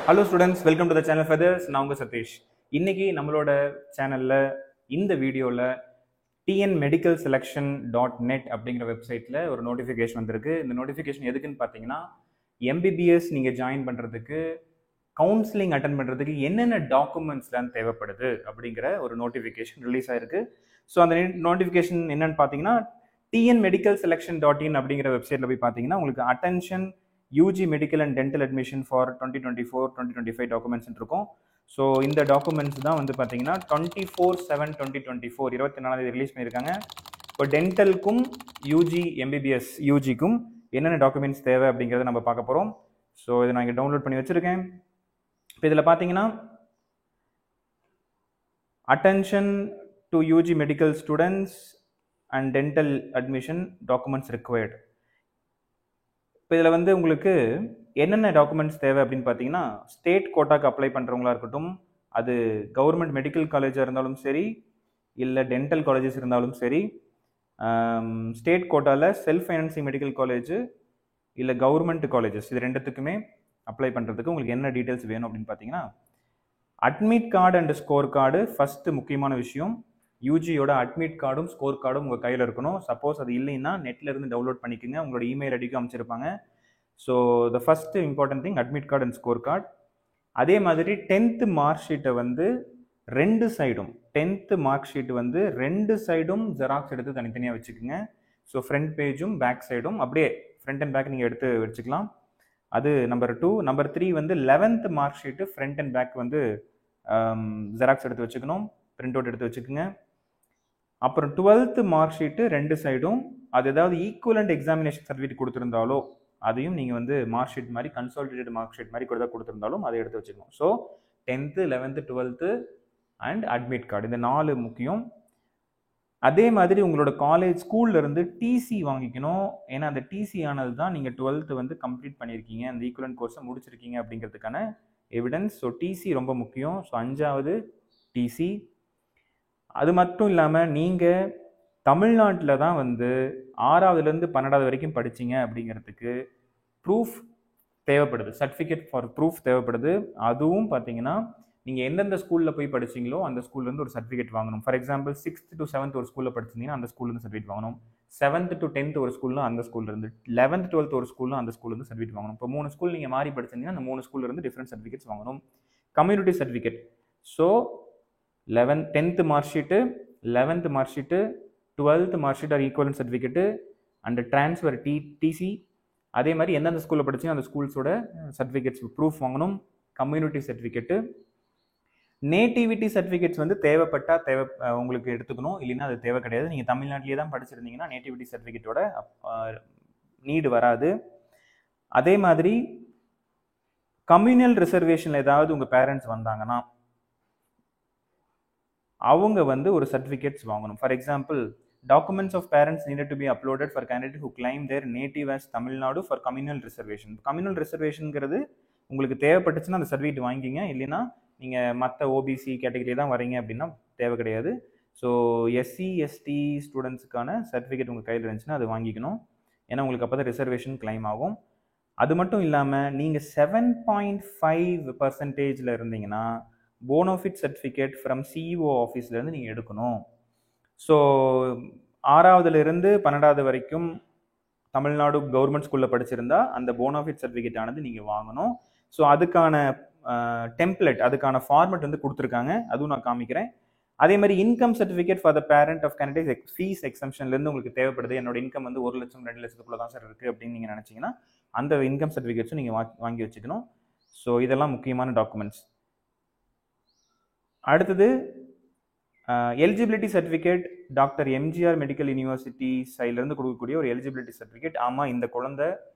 Hello students, welcome to the channel feathers. நான் உங்கள் சதீஷ். இன்னைக்கு நம்மளோட சேனலில் இந்த வீடியோவில் டிஎன் மெடிக்கல் செலெக்ஷன் .net அப்படிங்கிற வெப்சைட்டில் ஒரு நோட்டிஃபிகேஷன் வந்திருக்கு. இந்த நோட்டிஃபிகேஷன் எதுக்குன்னு பார்த்தீங்கன்னா, எம்பிபிஎஸ் நீங்கள் ஜாயின் பண்ணுறதுக்கு, கவுன்சிலிங் அட்டன் பண்ணுறதுக்கு என்னென்ன டாக்குமெண்ட்ஸ்லாம் தேவைப்படுது அப்படிங்கிற ஒரு நோட்டிஃபிகேஷன் ரிலீஸ் ஆயிருக்கு. ஸோ அந்த நோட்டிஃபிகேஷன் என்னன்னு பார்த்தீங்கன்னா, டிஎன் மெடிக்கல் செலெக்ஷன் .in அப்படிங்கிற வெப்சைட்டில் போய் பார்த்தீங்கன்னா உங்களுக்கு attention UG medical and dental admission for 2024-2025 documents இருக்கும். ஸோ இந்த டாக்குமெண்ட்ஸ் தான் வந்து பார்த்தீங்கன்னா 24/7/2024 24 ரிலீஸ் பண்ணியிருக்காங்க. இப்போ டென்டலுக்கும் யூஜி எம்பிபிஎஸ் யூஜிக்கும் என்னென்ன டாக்குமெண்ட்ஸ் தேவை அப்படிங்கிறத நம்ம பார்க்க போகிறோம். ஸோ இதை நான் இங்கே டவுன்லோட் பண்ணி வச்சுருக்கேன். இப்போ இதில் பார்த்தீங்கன்னா attention to UG medical students and dental admission documents required. இப்போ இதில் வந்து உங்களுக்கு என்னென்ன டாக்குமெண்ட்ஸ் தேவை அப்படின்னு பார்த்தீங்கன்னா, ஸ்டேட் கோட்டாக்கு அப்ளை பண்ணுறவங்களா இருக்கட்டும், அது கவர்மெண்ட் மெடிக்கல் காலேஜாக இருந்தாலும் சரி, இல்லை டென்டல் காலேஜஸ் இருந்தாலும் சரி, ஸ்டேட் கோட்டாவில் செல்ஃப் ஃபைனான்சிங் மெடிக்கல் காலேஜ் இல்லை கவர்மெண்ட் காலேஜஸ், இது ரெண்டுத்துக்குமே அப்ளை பண்ணுறதுக்கு உங்களுக்கு என்ன டீட்டெயில்ஸ் வேணும் அப்படின்னு பார்த்தீங்கன்னா, admit card and score card first முக்கியமான விஷயம். யூஜியோட அட்மிட் கார்டும் ஸ்கோர் கார்டும் உங்கள் கையில் இருக்கணும். சப்போஸ் அது இல்லைன்னா நெட்டில் இருந்து டவுன்லோட் பண்ணிக்கோங்க, உங்களோட இமெயில் ஐடிக்கும் அமைச்சிருப்பாங்க. So the first important thing admit card and score card. அதே மாதிரி 10th மார்க் ஷீட்டை வந்து ரெண்டு சைடும் 10th மார்க் ஷீட் வந்து ரெண்டு சைடும் ஜெராக்ஸ் எடுத்து தனித்தனியாக வச்சுக்கோங்க. ஸோ ஃப்ரண்ட் பேஜும் பேக் சைடும் அப்படியே ஃப்ரண்ட் அண்ட் பேக் நீங்கள் எடுத்து வச்சுக்கலாம். அது நம்பர் 2. நம்பர் 3 வந்து 11th mark sheet front and back வந்து ஜெராக்ஸ் எடுத்து வச்சுக்கணும், பிரிண்ட் அவுட் எடுத்து வச்சுக்கோங்க. அப்புறம் 12th மார்க் ஷீட்டு ரெண்டு சைடும் அது ஏதாவது ஈக்குவலண்ட் எக்ஸாமினேஷன் சர்டிஃபிகேட் கொடுத்துருந்தாலோ அதையும் நீங்கள் வந்து மார்க் ஷீட் மாதிரி கன்சாலிடேட்டட் மார்க் ஷீட் மாதிரி கொடுத்துருந்தாலும் அதை எடுத்து வச்சுக்கணும். So 10th 11th 12th and admit card, இந்த 4 முக்கியம். அதே மாதிரி உங்களோட காலேஜ் ஸ்கூல்ல இருந்து டிசி வாங்கிக்கணும். ஏன்னா அந்த டிசி ஆனது தான் நீங்கள் 12th வந்து கம்ப்ளீட் பண்ணியிருக்கீங்க, அந்த ஈக்குவலண்ட் கோர்ஸை முடிச்சிருக்கீங்க அப்படிங்கிறதுக்கான எவிடன்ஸ். ஸோ டிசி ரொம்ப முக்கியம். ஸோ 5வது டிசி. அது மட்டும் இல்லாமல் நீங்கள் தமிழ்நாட்டில் தான் வந்து 6வதுலேருந்து 12வது வரைக்கும் படிச்சிங்க அப்படிங்கிறதுக்கு ப்ரூஃப் தேவைப்படுது, சர்டிஃபிகேட் ஃபார் ப்ரூஃப் தேவைப்படுது. அதுவும் பார்த்தீங்கன்னா நீங்கள் எந்தெந்த ஸ்கூலில் போய் படிச்சிங்களோ அந்த ஸ்கூல்லேருந்து ஒரு சர்டிஃபிகேட் வாங்கணும். For example 6th to 7th ஒரு ஸ்கூலில் படிச்சிருந்தீங்கன்னா அந்த ஸ்கூல்லேருந்து சர்டிஃபிகேட் வாங்கணும். 7th to 10th ஒரு ஸ்கூலில் அந்த ஸ்கூல்லேருந்து, 11th 12th ஒரு ஸ்கூலில் அந்த ஸ்கூல்லேருந்து சர்டிஃபிகேட் வாங்கணும். இப்போ 3 ஸ்கூல் நீங்கள் மாறி படிச்சிருந்தீங்கன்னா அந்த 3 ஸ்கூல்லேருந்து டிஃப்ரெண்ட் சர்டிஃபிகேட்ஸ் வாங்கணும். Community certificate. So 10th mark sheet, 11th mark sheet, 12th mark sheet or equivalent certificate and transfer TC. அதே மாதிரி எந்தெந்த ஸ்கூலில் படிச்சிங்க அந்த ஸ்கூல்ஸோட சர்டிஃபிகேட்ஸ் ப்ரூஃப் வாங்கணும். Community certificate. நேட்டிவிட்டி சர்டிஃபிகேட்ஸ் வந்து தேவைப்பட்டால் உங்களுக்கு எடுத்துக்கணும், இல்லைன்னா அது தேவை கிடையாது. நீங்கள் தமிழ்நாட்டிலே தான் படிச்சிருந்தீங்கன்னா நேட்டிவிட்டி சர்டிஃபிகேட்டோட நீடு வராது. அதே மாதிரி கம்யூனல் ரிசர்வேஷனில் ஏதாவது உங்கள் பேரண்ட்ஸ் வந்தாங்கன்னா அவங்க வந்து ஒரு சர்டிஃபிகேட்ஸ் வாங்கணும். For example, documents of parents needed to be uploaded for candidate who claim their native as Tamil Nadu for communal reservation. Communal ரிசர்வேஷனுங்கிறது உங்களுக்கு தேவைப்பட்டுச்சுன்னா அந்த சர்டிஃபிகேட் வாங்கிக்கிங்க, இல்லைன்னா நீங்கள் மற்ற ஓபிசி கேட்டகரி தான் வரீங்க அப்படின்னா தேவை கிடையாது. ஸோ எஸ்சி எஸ்டி ஸ்டூடெண்ட்ஸுக்கான சர்டிஃபிகேட் உங்கள் கையில் இருந்துச்சுன்னா அது வாங்கிக்கணும், ஏன்னா உங்களுக்கு அப்போ தான் ரிசர்வேஷன் கிளைம் ஆகும். அது மட்டும் இல்லாமல் நீங்கள் 7.5% இருந்தீங்கன்னா போனோஃபிட் சர்டிஃபிகேட் ஃப்ரம் சிஇஓ ஆஃபீஸ்லேருந்து நீங்கள் எடுக்கணும். ஸோ 6வதுலேருந்து 12வது வரைக்கும் தமிழ்நாடு கவர்மெண்ட் ஸ்கூலில் படிச்சிருந்தா அந்த போனோஃபிட் சர்டிஃபிகேட் ஆனது நீங்கள் வாங்கணும். ஸோ அதுக்கான டெம்ப்ளேட், அதுக்கான ஃபார்மெட் வந்து கொடுத்துருக்காங்க, அதுவும் நான் காமிக்கிறேன். அதே மாதிரி income certificate for the parent of candidate fees எக்ஸம்ஷன்லேருந்து உங்களுக்கு தேவைப்படுது. என்னோட இன்கம் வந்து 1 லட்சம் 2 லட்சத்துக்குள்ள தான் சார் இருக்குது அப்படின்னு நீங்கள் நினச்சிங்கன்னா அந்த இன்கம் சர்டிஃபிகேட்ஸும் நீங்கள் வாங்கி வச்சுக்கணும். ஸோ இதெல்லாம் முக்கியமான டாக்குமெண்ட்ஸ். அடுத்தது eligibility certificate. Doctor MGR medical university சைட்லேருந்து கொடுக்கக்கூடிய ஒரு எலிஜிபிலிட்டி சர்டிஃபிகேட். ஆமாம், இந்த குழந்தை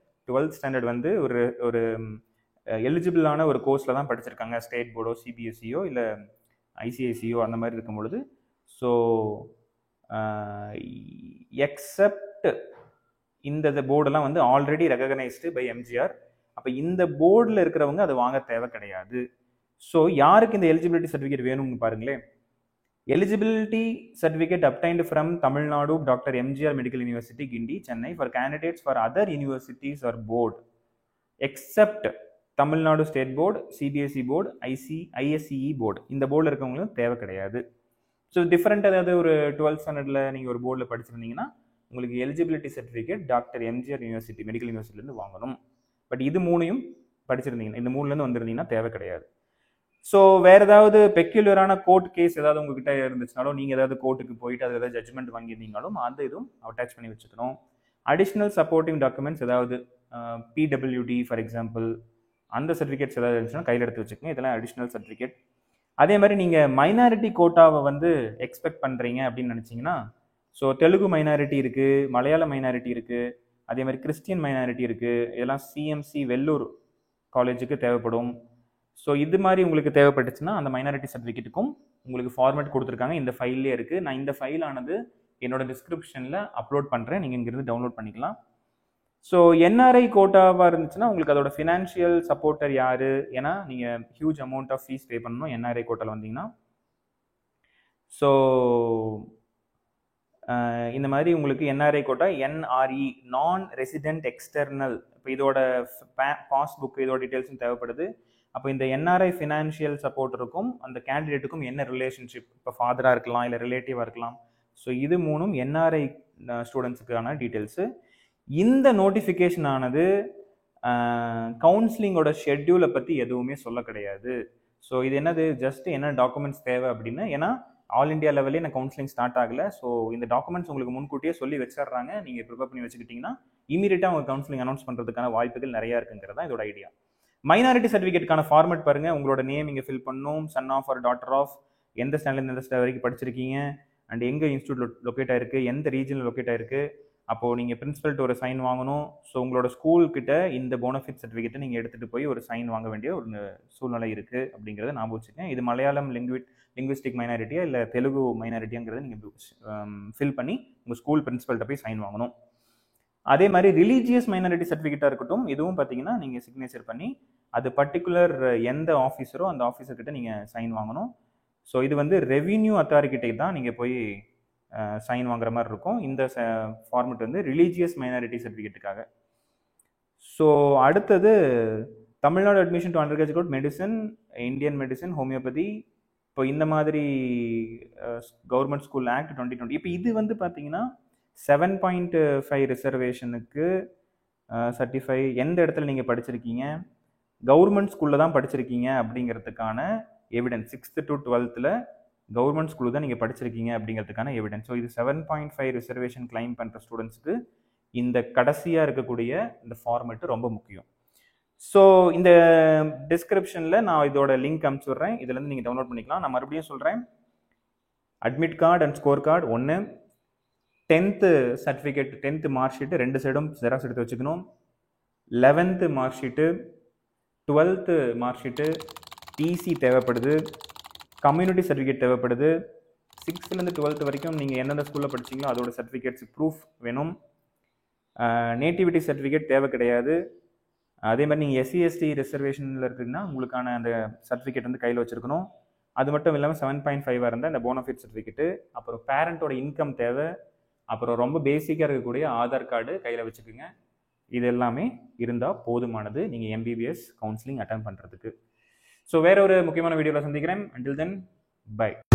12th ஸ்டாண்டர்ட் வந்து ஒரு எலிஜிபிளான ஒரு கோர்ஸில் தான் படிச்சிருக்காங்க, ஸ்டேட் போர்டோ சிபிஎஸ்சியோ இல்லை ஐசிஐசியோ அந்த மாதிரி இருக்கும் பொழுது. ஸோ எக்ஸப்ட் இந்த போர்டெல்லாம் வந்து ஆல்ரெடி ரெகக்னைஸ்டு பை எம்ஜிஆர். அப்போ இந்த போர்டில் இருக்கிறவங்க அதை வாங்க தேவை கிடையாது. ஸோ யாருக்கு இந்த எலிஜிபிலிட்டி சர்டிஃபிகேட் வேணும்னு பாருங்களேன். Eligibility certificate obtained from Tamil Nadu doctor MGR medical university Guindy Chennai for candidates for other universities or board except Tamil Nadu state board, CBSE board, ISCE board, இந்த போர்டில் இருக்கவங்களும் தேவை கிடையாது. ஸோ டிஃப்ரெண்ட் ஏதாவது ஒரு 12th ஸ்டாண்டர்டில் நீங்கள் ஒரு போர்டில் படிச்சிருந்தீங்கன்னா உங்களுக்கு eligibility certificate doctor MGR university medical யூனிவர்சிட்டிலேருந்து வாங்கணும். பட் இது மூணையும் படிச்சிருந்தீங்கன்னா, இந்த மூணுலேருந்து வந்திருந்தீங்கன்னா தேவை கிடையாது. ஸோ வேறு ஏதாவது பெக்யூலரான கோர்ட் கேஸ் ஏதாவது உங்ககிட்ட இருந்துச்சுனாலும், நீங்கள் ஏதாவது கோர்ட்டுக்கு போயிட்டு அதில் ஏதாவது ஜட்ஜ்மெண்ட் வாங்கியிருந்தீங்களும் அந்த இதுவும் அட்டாச் பண்ணி வச்சுக்கணும். அடிஷ்னல் சப்போர்ட்டிங் டாக்குமெண்ட்ஸ் ஏதாவது பிடபிள்யூடி ஃபார் எக்ஸாம்பிள், அந்த சர்டிஃபிகேட்ஸ் ஏதாவது இருந்துச்சுன்னா கையில் எடுத்து வச்சுக்கோங்க. இதெல்லாம் அடிஷ்னல் சர்டிஃபிகேட். அதே மாதிரி நீங்கள் மைனாரிட்டி கோட்டாவை வந்து எக்ஸ்பெக்ட் பண்ணுறீங்க அப்படின்னு நினச்சிங்கன்னா, ஸோ தெலுங்கு மைனாரிட்டி இருக்குது, மலையாள மைனாரிட்டி இருக்குது, அதே மாதிரி கிறிஸ்டியன் மைனாரிட்டி இருக்குது. இதெல்லாம் சிஎம்சி வெள்ளூர் காலேஜுக்கு தேவைப்படும். ஸோ இது மாதிரி உங்களுக்கு தேவைப்பட்டுச்சுன்னா அந்த மைனாரிட்டி சர்டிஃபிகேட்டுக்கும் உங்களுக்கு ஃபார்மேட் கொடுத்துருக்காங்க, இந்த ஃபைல்லே இருக்குது. நான் இந்த ஃபைல் ஆனது என்னோட டிஸ்கிரிப்ஷனில் அப்லோட் பண்ணுறேன், நீங்கள் இங்கிருந்து டவுன்லோட் பண்ணிக்கலாம். ஸோ என்ஆர்ஐ கோட்டாவாக இருந்துச்சுன்னா உங்களுக்கு அதோட ஃபினான்ஷியல் சப்போர்ட்டர் யார்? ஏன்னா நீங்கள் huge amount of fees pay பண்ணணும் என்ஆர்ஐ கோட்டாவில் வந்தீங்கன்னா. ஸோ இந்த மாதிரி உங்களுக்கு NRI quota NRE non resident external, இப்போ இதோட பாஸ்புக் இதோட டீட்டெயில்ஸும் தேவைப்படுது. அப்போ இந்த என்ஆர்ஐ ஃபினான்ஷியல் சப்போர்ட்டருக்கும் அந்த கேண்டிடேட்டுக்கும் என்ன ரிலேஷன்ஷிப், இப்போ ஃபாதராக இருக்கலாம் இல்லை ரிலேட்டிவாக இருக்கலாம். ஸோ இது மூணும் என்ஆர்ஐ ஸ்டூடெண்ட்ஸுக்கான டீட்டெயில்ஸு. இந்த நோட்டிஃபிகேஷன் ஆனது கவுன்சிலிங்கோட ஷெட்யூலை பற்றி எதுவுமே சொல்ல கிடையாது. ஸோ இது என்னது, ஜஸ்ட் என்ன டாக்குமெண்ட்ஸ் தேவை அப்படின்னு, ஏன்னா ஆல் இண்டியா லெவலே நான் கவுன்சிலிங் ஸ்டார்ட் ஆகலை. ஸோ இந்த டாக்குமெண்ட்ஸ் உங்களுக்கு முன்கூட்டியே சொல்லி வச்சிடுறாங்க, நீங்கள் ப்ரிப்பேர் பண்ணி வச்சுக்கிட்டிங்கன்னா இமீடியட்டாக உங்கள் கவுன்சிலிங் அனௌன்ஸ் பண்ணுறதுக்கான வாய்ப்புகள் நிறையா இருக்குங்கிறது தான் இதோட ஐடியா. மைனாரிட்டி சர்டிஃபிகேட்டுக்கான ஃபார்மேட் பாருங்கள். உங்களோட நேம் இங்கே ஃபில் பண்ணணும், son of or daughter of, எந்த ஸ்டாண்டர்ட் எந்த ஸ்டாண்டர்ட் வரைக்கும் படிச்சிருக்கீங்க, அண்ட் எங்கே இன்ஸ்டியூட் லொக்கேட் ஆயிருக்கு, எந்த ரீஜனில் லொக்கேட் ஆயிருக்கு. அப்போது நீங்கள் பிரின்சிபல்கிட்ட ஒரு சைன் வாங்கணும். ஸோ உங்களோட ஸ்கூல்கிட்ட இந்த போனஃபிட் சர்டிஃபிகேட்டை நீங்கள் எடுத்துகிட்டு போய் ஒரு சைன் வாங்க வேண்டிய ஒரு சூழ்நிலை இருக்குது அப்படிங்கிறத ஞாபகம் வச்சுக்கேன். இது மலையாளம் லிங்குவிஸ்டிக் மைனாரிட்டியா இல்லை தெலுங்கு மைனாரிட்டியாங்கிறத நீங்கள் ஃபில் பண்ணி உங்கள் ஸ்கூல் பிரின்சிபல்கிட்ட போய் சைன் வாங்கணும். அதே மாதிரி ரிலீஜியஸ் மைனாரிட்டி சர்டிஃபிகேட்டாக இருக்கட்டும், இதுவும் பார்த்தீங்கன்னா நீங்கள் சிக்னேச்சர் பண்ணி அது பர்டிகுலர் எந்த ஆஃபீஸரோ அந்த ஆஃபீஸர்கிட்ட நீங்கள் சைன் வாங்கணும். ஸோ இது வந்து ரெவின்யூ அத்தாரிட்டிகிட்ட தான் நீங்கள் போய் சைன் வாங்குற மாதிரி இருக்கும். இந்த ஃபார்மெட் வந்து ரிலீஜியஸ் மைனாரிட்டி சர்டிஃபிகேட்டுக்காக. ஸோ அடுத்தது Tamil Nadu admission to under graduate medicine, Indian medicine, homeopathy. இப்போ இந்த மாதிரி கவர்மெண்ட் ஸ்கூல் ஆக்ட் 2020. இப்போ இது வந்து பார்த்தீங்கன்னா 7.5 ரிசர்வேஷனுக்கு சர்டிஃபை, எந்த இடத்துல நீங்கள் படிச்சிருக்கீங்க, கவர்மெண்ட் ஸ்கூலில் தான் படிச்சிருக்கீங்க அப்படிங்கிறதுக்கான evidence. 6th to 12th government ஸ்கூலில் தான் நீங்கள் படிச்சிருக்கீங்க அப்படிங்கிறதுக்கான எவிடன்ஸ். ஸோ இது 7.5 ரிசர்வேஷன் கிளைம் பண்ணுற ஸ்டூடெண்ட்ஸுக்கு இந்த கடைசியாக இருக்கக்கூடிய இந்த ஃபார்மெட்டு ரொம்ப முக்கியம். ஸோ இந்த டிஸ்கிரிப்ஷனில் நான் இதோட லிங்க் அனுப்பிச்சுட்றேன், இதுலேருந்து நீங்கள் டவுன்லோட் பண்ணிக்கலாம். நான் மறுபடியும் சொல்கிறேன், admit card and score card ஒன்று, 10th certificate 10th mark sheet 2 சைடும் ஜெராக்ஸ் எடுத்து வச்சுக்கணும், 11th mark sheet, 12th mark sheet, TC தேவைப்படுது, கம்யூனிட்டி சர்டிஃபிகேட் தேவைப்படுது, 6th 12th வரைக்கும் நீங்கள் எந்தெந்த ஸ்கூலில் படிச்சிங்களோ அதோட சர்டிஃபிகேட்ஸ் ப்ரூஃப் வேணும், நேட்டிவிட்டி சர்டிஃபிகேட் தேவை கிடையாது. அதே மாதிரி நீங்கள் எஸ்சி எஸ்டி ரிசர்வேஷனில் இருக்குதுன்னா உங்களுக்கான அந்த சர்டிஃபிகேட் வந்து கையில் வச்சுருக்கணும். அது மட்டும் இல்லாமல் 7.5 இருந்தால் இந்த போனஃபிட் சர்டிஃபிகேட்டு, அப்புறம் பேரண்ட்டோட இன்கம் தேவை, அப்புறம் ரொம்ப பேசிக்காக இருக்கக்கூடிய ஆதார் கார்டு கையில் வச்சுக்கோங்க. இது எல்லாமே இருந்தால் போதுமானது நீங்கள் எம்பிபிஎஸ் கவுன்சிலிங் அட்டன் பண்ணுறதுக்கு. ஸோ வேற ஒரு முக்கியமான வீடியோவில் சந்திக்கிறேன். until then, bye.